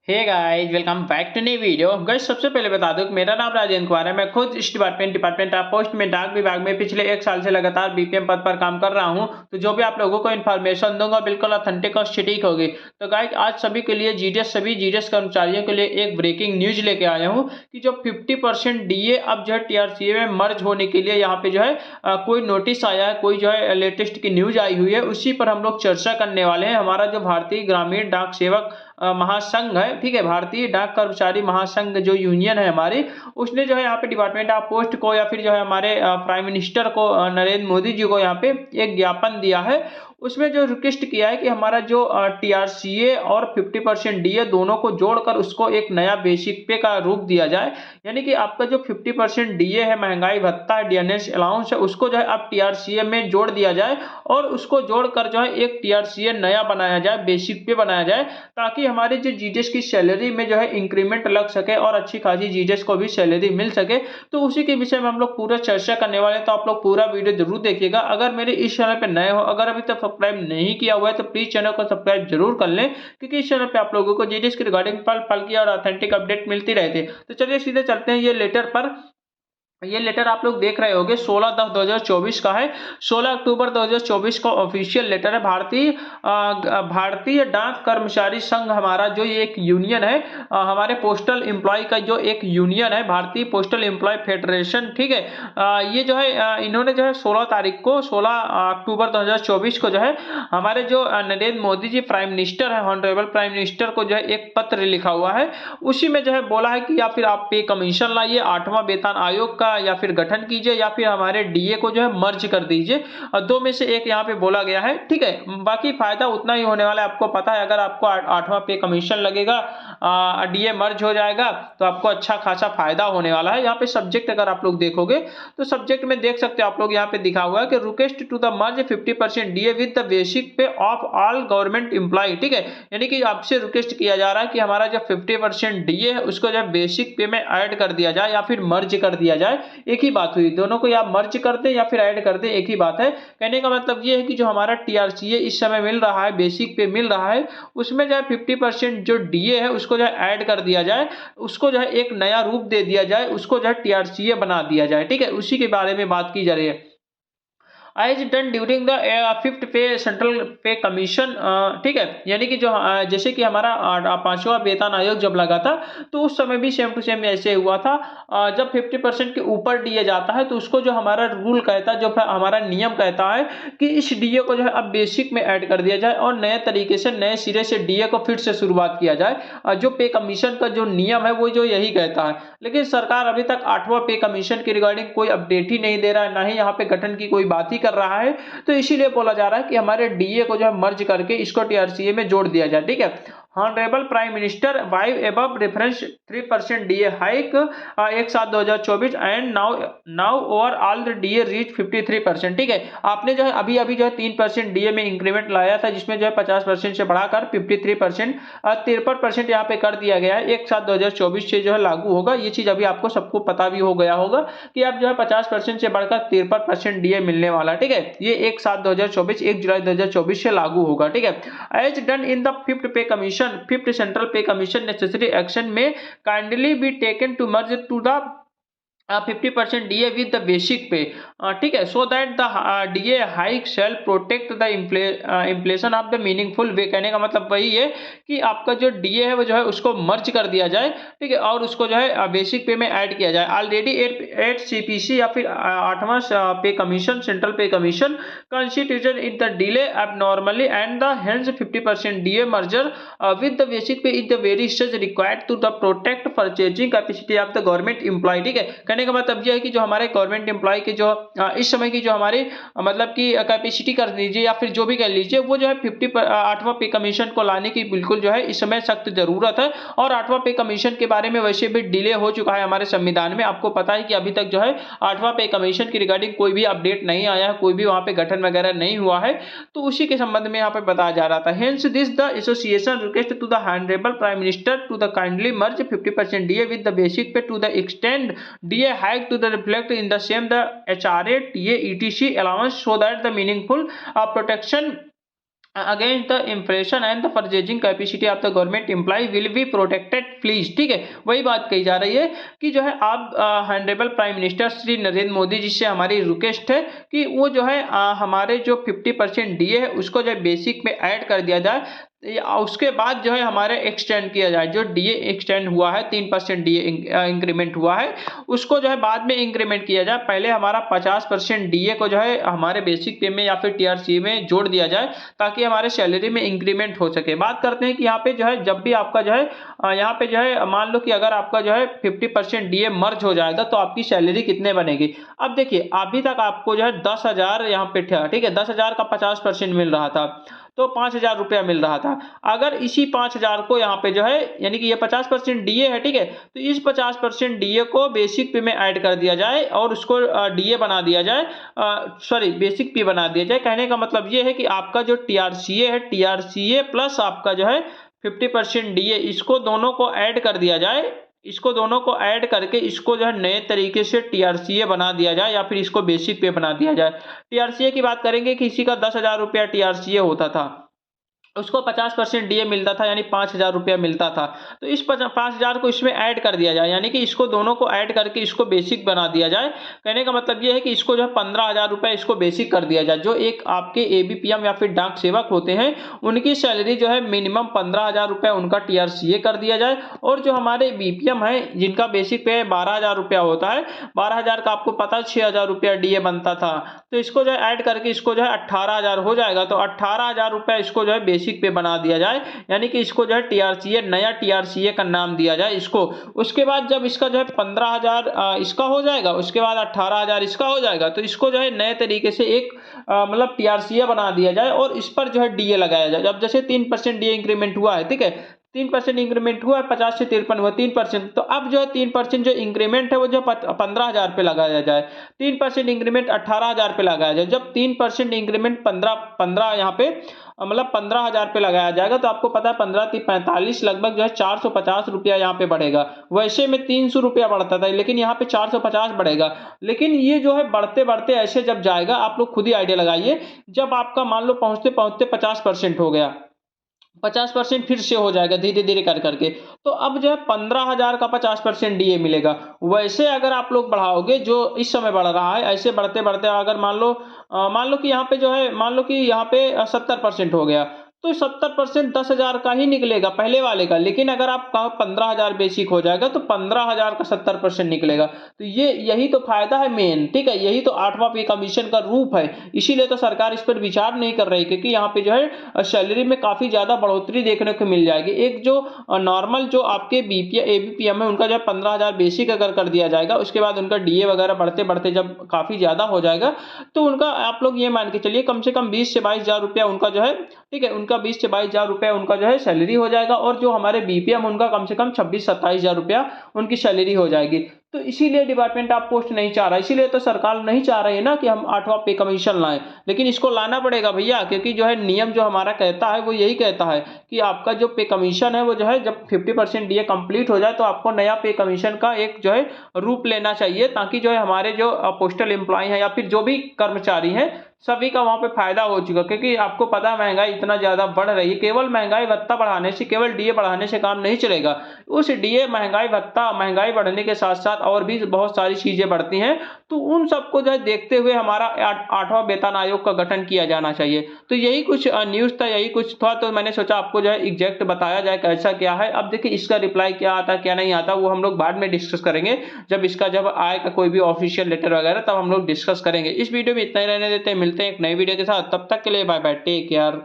Hey guys, welcome back to new video. Guys, सबसे पहले बता दूं कि मेरा नाम राजेंद्र कुमार है। मैं खुद इस डिपार्टमेंट ऑफ पोस्ट में डाक विभाग में पिछले 1 साल से लगातार बीपीएम पद पर काम कर रहा हूं। तो जो भी आप लोगों को इन्फॉर्मेशन दूंगा बिल्कुल ऑथेंटिक और सटीक होगी। तो गाइस, आज सभी के लिए सभी जीडीएस कर्मचारियों के लिए एक ब्रेकिंग न्यूज लेके आया हूँ कि जो 50% डीए अब जो है टीआरसीए में मर्ज होने के लिए यहाँ पे जो है कोई नोटिस आया है, कोई जो है लेटेस्ट की न्यूज आई हुई है, उसी पर हम लोग चर्चा करने वाले हैं। हमारा जो भारतीय ग्रामीण डाक सेवक महासंघ है, ठीक है, भारतीय डाक कर्मचारी महासंघ जो यूनियन है हमारी, उसने जो है यहाँ पे डिपार्टमेंट ऑफ पोस्ट को या फिर जो है हमारे प्राइम मिनिस्टर को नरेंद्र मोदी जी को यहाँ पे एक ज्ञापन दिया है। उसमें जो रिक्वेस्ट किया है कि हमारा जो टीआरसीए और 50% डीए दोनों को जोड़कर उसको एक नया बेसिक पे का रूप दिया जाए। यानी कि आपका जो 50% डीए है, महंगाई भत्ता है, डीएनएस अलाउंस है, उसको जो है अब टीआरसीए में जोड़ दिया जाए और उसको जोड़कर जो है एक टीआरसीए नया बनाया जाए, बेसिक पे बनाया जाए, ताकि हमारे जो जीडीएस की सैलरी में जो है इंक्रीमेंट लग सके और अच्छी खासी जीडीएस को भी सैलरी मिल सके। तो उसी के विषय में हम लोग पूरा चर्चा करने वाले हैं। तो आप लोग पूरा वीडियो जरूर देखिएगा। अगर मेरे इस चैनल पे नए हो, अगर अभी तक सब्सक्राइब नहीं किया हुआ है तो प्लीज चैनल को सब्सक्राइब जरूर कर लें, क्योंकि इस चैनल पे आप लोगों को जीडीएस के रिगार्डिंग पल पल की और ऑथेंटिक अपडेट मिलती रहती है। तो चलिए सीधे चलते हैं ये लेटर पर। ये लेटर आप लोग देख रहे होंगे 16/10/2024 का है। 16 अक्टूबर 2024 का ऑफिशियल लेटर है। भारतीय डाक कर्मचारी संघ हमारा जो ये एक यूनियन है, हमारे पोस्टल एम्प्लॉय का जो एक यूनियन है, भारतीय पोस्टल एम्प्लॉय फेडरेशन, ठीक है। ये जो है इन्होंने जो है 16 अक्टूबर 2024 को जो है हमारे जो नरेंद्र मोदी जी प्राइम मिनिस्टर है, ऑनरेबल प्राइम मिनिस्टर को जो है एक पत्र लिखा हुआ है। उसी में जो है बोला है कि या फिर आप पे कमीशन लाइए, 8वां वेतन आयोग का या फिर गठन कीजिए, या फिर हमारे डीए को जो है मर्ज कर दीजिए। दो में से एक यहाँ पे बोला गया है, ठीक है। बाकी फायदा उतना ही होने वाला है, आपको पता है। अगर आपको 8वां पे कमीशन लगेगा, डीए मर्ज हो जाएगा, तो आपको अच्छा खासा फायदा होने वाला है। यहाँ पे सब्जेक्ट अगर आप लोग देखोगे तो सब्जेक्ट में देख सकते हो आप लोग, यहाँ पे दिखा हुआ है कि request to the merge 50% DA with the basic pay of all government employ, ठीक है। यानी कि आपसे रिक्वेस्ट किया जा रहा है कि हमारा जो 50% डीए है उसको जो बेसिक पे में ऐड कर दिया जाए या फिर मर्ज कर दिया जाए। एक ही बात हुई, दोनों को या मर्ज कर दे या फिर ऐड कर दे, एक ही बात है। कहने का मतलब ये है कि जो हमारा टीआरसीए इस समय मिल रहा है, बेसिक पे मिल रहा है, उसमें जो है 50% जो डीए है उसको जो है ऐड कर दिया जाए, उसको जो है एक नया रूप दे दिया जाए, उसको जो है टीआरसीए बना दिया जाए, ठीक है। उसी के बारे में बात की जा रही है। As done during the 5th पे सेंट्रल पे कमीशन, ठीक है। यानी कि जो जैसे कि हमारा 5वां वेतन आयोग जब लगा था, तो उस समय भी सेम टू सेम ऐसे हुआ था। जब 50% के ऊपर डीए जाता है तो उसको जो हमारा रूल कहता है, जो हमारा नियम कहता है कि इस डीए को जो है अब बेसिक में ऐड कर दिया जाए और नए तरीके से नए सिरे से डीए को फिर से शुरुआत किया जाए। जो पे कमीशन का जो नियम है वो जो यही कहता है। लेकिन सरकार अभी तक 8वां पे कमीशन की रिगार्डिंग कोई अपडेट ही नहीं दे रहा है, ना ही यहाँ पे गठन की कोई बात ही कर रहा है। तो इसीलिए बोला जा रहा है कि हमारे डीए को जो है मर्ज करके इसको टीआरसीए में जोड़ दिया जाए, ठीक है। Honourable prime minister vide above reference 3% DA hike 1/7/2024 and now overall the DA reach 53%, ठीक है। आपने जो है अभी अभी जो है 3% डीए में इंक्रीमेंट लाया था, जिसमें जो है 50% से बढ़ाकर 53%, 53% यहाँ पे कर दिया गया है। 1/7/2024 से जो है लागू होगा। ये चीज अभी आपको सबको पता भी हो गया होगा कि अब जो है 50% से बढ़कर 53% डीए मिलने वाला है, ठीक है। ये 1/7/2024 1 जुलाई 2024 से लागू होगा, ठीक है। As done in the 5th pay commission, 5th central pay commission necessary action में kindly be taken to merge to the 50% DA with the basic pay, ठीक है, so that the DA hike shall protect the inflation of the meaningful way. कहने का मतलब वही है कि आपका जो डीए है वो जो है उसको मर्ज कर दिया जाए, ठीक है, और उसको जो है बेसिक पे में ऐड किया जाए। ऑलरेडी 8 सीपीसी या फिर 8वां pay commission, central pay commission constituted in the delay अब normally and the hence 50% DA merger with the basic pay is the very stage required to the protect purchasing capacity of the government employ, ठीक है। कहने का मतलब यह है कि जो हमारे गवर्नमेंट एम्प्लॉय के जो इस समय की जो हमारी मतलब की कैपेसिटी कर लीजिए या फिर जो भी कह लीजिए, वो जो है 8वां पे कमीशन को लाने की बिल्कुल जो है इस समय सख्त जरूरत है। और 8वां पे कमीशन के बारे में वैसे भी डिले हो चुका है हमारे संविधान में। आपको पता है कि अभी तक जो है 8वां पे कमीशन की रिगार्डिंग कोई भी अपडेट नहीं आया है, कोई भी वहां पे गठन वगैरह नहीं हुआ है। तो उसी के संबंध में यहाँ पे बताया जा रहा था। Hence this the association request to the honourable prime minister to the kindly merge 50% DA with the basic pay to the extend DA hike to the reflect in the same the HRA TA etc allowance so that the meaningful protection against the inflation and the purchasing capacity of the government employee will be protected please. ठीक है, वही बात कही जा रही है कि जो है आप honourable prime minister Shri Narendra Modi ji से हमारी रिक्वेस्ट है कि वो जो है हमारे जो 50% डीए है उसको जो है बेसिक में ऐड कर दिया जाए, उसके बाद जो है हमारे एक्सटेंड किया जाए। जो डीए एक्सटेंड हुआ है 3% डीए इंक्रीमेंट हुआ है उसको जो है बाद में इंक्रीमेंट किया जाए। पहले हमारा 50% डीए को जो है हमारे बेसिक पे में या फिर टीआरसी में जोड़ दिया जाए ताकि हमारे सैलरी में इंक्रीमेंट हो सके। बात करते हैं कि यहाँ पे जो है जब भी आपका जो है यहाँ पे जो है मान लो कि अगर आपका जो है 50% डीए मर्ज हो जाएगा तो आपकी सैलरी कितने बनेगी। अब देखिए अभी तक आपको जो है 10,000 यहाँ पे था, ठीक है, 10,000 का 50% मिल रहा था तो 5,000 रुपया मिल रहा था। अगर इसी 5,000 को यहाँ पे जो है यानी कि ये 50% डीए है, ठीक है, तो इस 50% डीए को बेसिक पे में ऐड कर दिया जाए और उसको डीए बना दिया जाए, सॉरी बेसिक पे बना दिया जाए। कहने का मतलब ये है कि आपका जो टीआरसीए है, टीआरसीए प्लस आपका जो है 50% डीए, इसको दोनों को ऐड कर दिया जाए, इसको दोनों को ऐड करके इसको जो है नए तरीके से टीआरसीए बना दिया जाए या फिर इसको बेसिक पे बना दिया जाए। टीआरसीए की बात करेंगे कि किसी का 10,000 रुपया टीआरसीए होता था, उसको 50% डीए मिलता था यानी 5,000 रुपया मिलता था, तो इस 5,000 को इसमें ऐड कर दिया जाए यानी कि इसको दोनों को ऐड करके इसको बेसिक बना दिया जाए। कहने का मतलब ये है कि इसको जो है 15,000 रुपया इसको बेसिक कर दिया जाए। जो एक आपके एबीपीएम या फिर डाक सेवक होते हैं उनकी सैलरी जो है मिनिमम 15,000 रुपया उनका टीआरसीए कर दिया जाए, और जो हमारे बीपीएम है जिनका बेसिक पे 12,000 रुपया होता है, 12,000 का आपको पता 6,000 रुपया डीए बनता था, तो इसको जो है ऐड करके इसको जो है 18,000 हो जाएगा। तो 18,000 रुपया इसको जो है बेसिक पे बना दिया जाए यानी कि इसको जो है टीआरसीए, नया टीआरसीए का नाम दिया जाए इसको। उसके बाद जब इसका जो है 15,000 इसका हो जाएगा, उसके बाद 18,000 इसका हो जाएगा, तो इसको जो है नए तरीके से एक मतलब टीआरसीए बना दिया जाए और इस पर जो है डीए लगाया जाए। जब जैसे 3% डीए इंक्रीमेंट हुआ है, ठीक है, 3% इंक्रीमेंट हुआ है, 50 से 53 हुआ 3%, तो अब जो है 3% जो इंक्रीमेंट है वो जो 15,000 पे लगाया जाए, 3% इंक्रीमेंट 18,000 पे लगाया जाए। जब 3% इंक्रीमेंट 15 यहाँ पे मतलब 15,000 पे लगाया जाएगा तो आपको पता है 15-45 लगभग जो है 450 रुपया यहाँ पे बढ़ेगा। वैसे में 300 रुपया बढ़ता था लेकिन यहाँ पे 450 बढ़ेगा। लेकिन ये जो है बढ़ते बढ़ते ऐसे जब जाएगा, आप लोग खुद ही आइडिया लगाइए, जब आपका मान लो पहुंचते पहुंचते 50% हो गया, 50% फिर से हो जाएगा धीरे धीरे कर करके, तो अब जो है 15,000 का 50% डीए मिलेगा। वैसे अगर आप लोग बढ़ाओगे जो इस समय बढ़ रहा है, ऐसे बढ़ते बढ़ते अगर मान लो कि यहाँ पे जो है मान लो कि यहाँ पे 70% हो गया, तो 70% 10,000 का ही निकलेगा पहले वाले का। लेकिन अगर आप कहो 15,000 बेसिक हो जाएगा तो 15,000 का 70% निकलेगा। तो ये यही तो फायदा है मेन, ठीक है, यही तो 8वां पे कमीशन का रूप है। इसीलिए तो सरकार इस पर विचार नहीं कर रही, क्योंकि यहाँ पे जो है सैलरी में काफी ज्यादा बढ़ोतरी देखने को मिल जाएगी। एक जो नॉर्मल जो आपके एबीपीएम है उनका जब 15,000 बेसिक अगर कर दिया जाएगा, उसके बाद उनका डीए वगैरह बढ़ते बढ़ते जब काफी ज्यादा हो जाएगा तो उनका आप लोग ये मान के चलिए कम से कम 20 से 22,000 रुपया उनका जो है, ठीक है, उनका 20 से 22,000 रुपया उनका जो है सैलरी हो जाएगा। और जो हमारे बीपीएम उनका कम से कम 26-27,000 रुपया उनकी सैलरी हो जाएगी। तो इसीलिए डिपार्टमेंट ऑफ पोस्ट नहीं चाह रहा, इसीलिए तो सरकार नहीं चाह रही है ना कि हम 8वां पे कमीशन लाएं। लेकिन इसको लाना पड़ेगा भैया, क्योंकि जो है नियम जो हमारा कहता है वो यही कहता है कि आपका जो पे कमीशन है वो जो है जब 50% डीए कंप्लीट हो जाए तो आपको नया पे कमीशन का एक जो है रूप लेना चाहिए, ताकि जो है हमारे जो पोस्टल एम्प्लॉय हैं या फिर जो भी कर्मचारी हैं सभी का वहां पे फायदा हो चुका। क्योंकि आपको पता है महंगाई इतना ज्यादा बढ़ रही है, केवल महंगाई भत्ता बढ़ाने से, केवल डीए बढ़ाने से काम नहीं चलेगा। उस डीए महंगाई भत्ता महंगाई बढ़ने के साथ साथ और भी बहुत सारी चीजें बढ़ती हैं, तो उन सबको जो है देखते हुए हमारा 8वां वेतन आयोग का गठन किया जाना चाहिए। तो यही कुछ न्यूज था, यही कुछ था, तो मैंने सोचा आपको जो है एग्जैक्ट बताया जाए कैसा क्या है। अब देखिए इसका रिप्लाई क्या आता है क्या नहीं आता वो हम लोग बाद में डिस्कस करेंगे, जब आएगा कोई भी ऑफिशियल लेटर वगैरह तब हम लोग डिस्कस करेंगे। इस वीडियो में इतना ही रहने देते हैं, मिलते हैं एक नई वीडियो के साथ, तब तक के लिए बाय बाय, टेक केयर।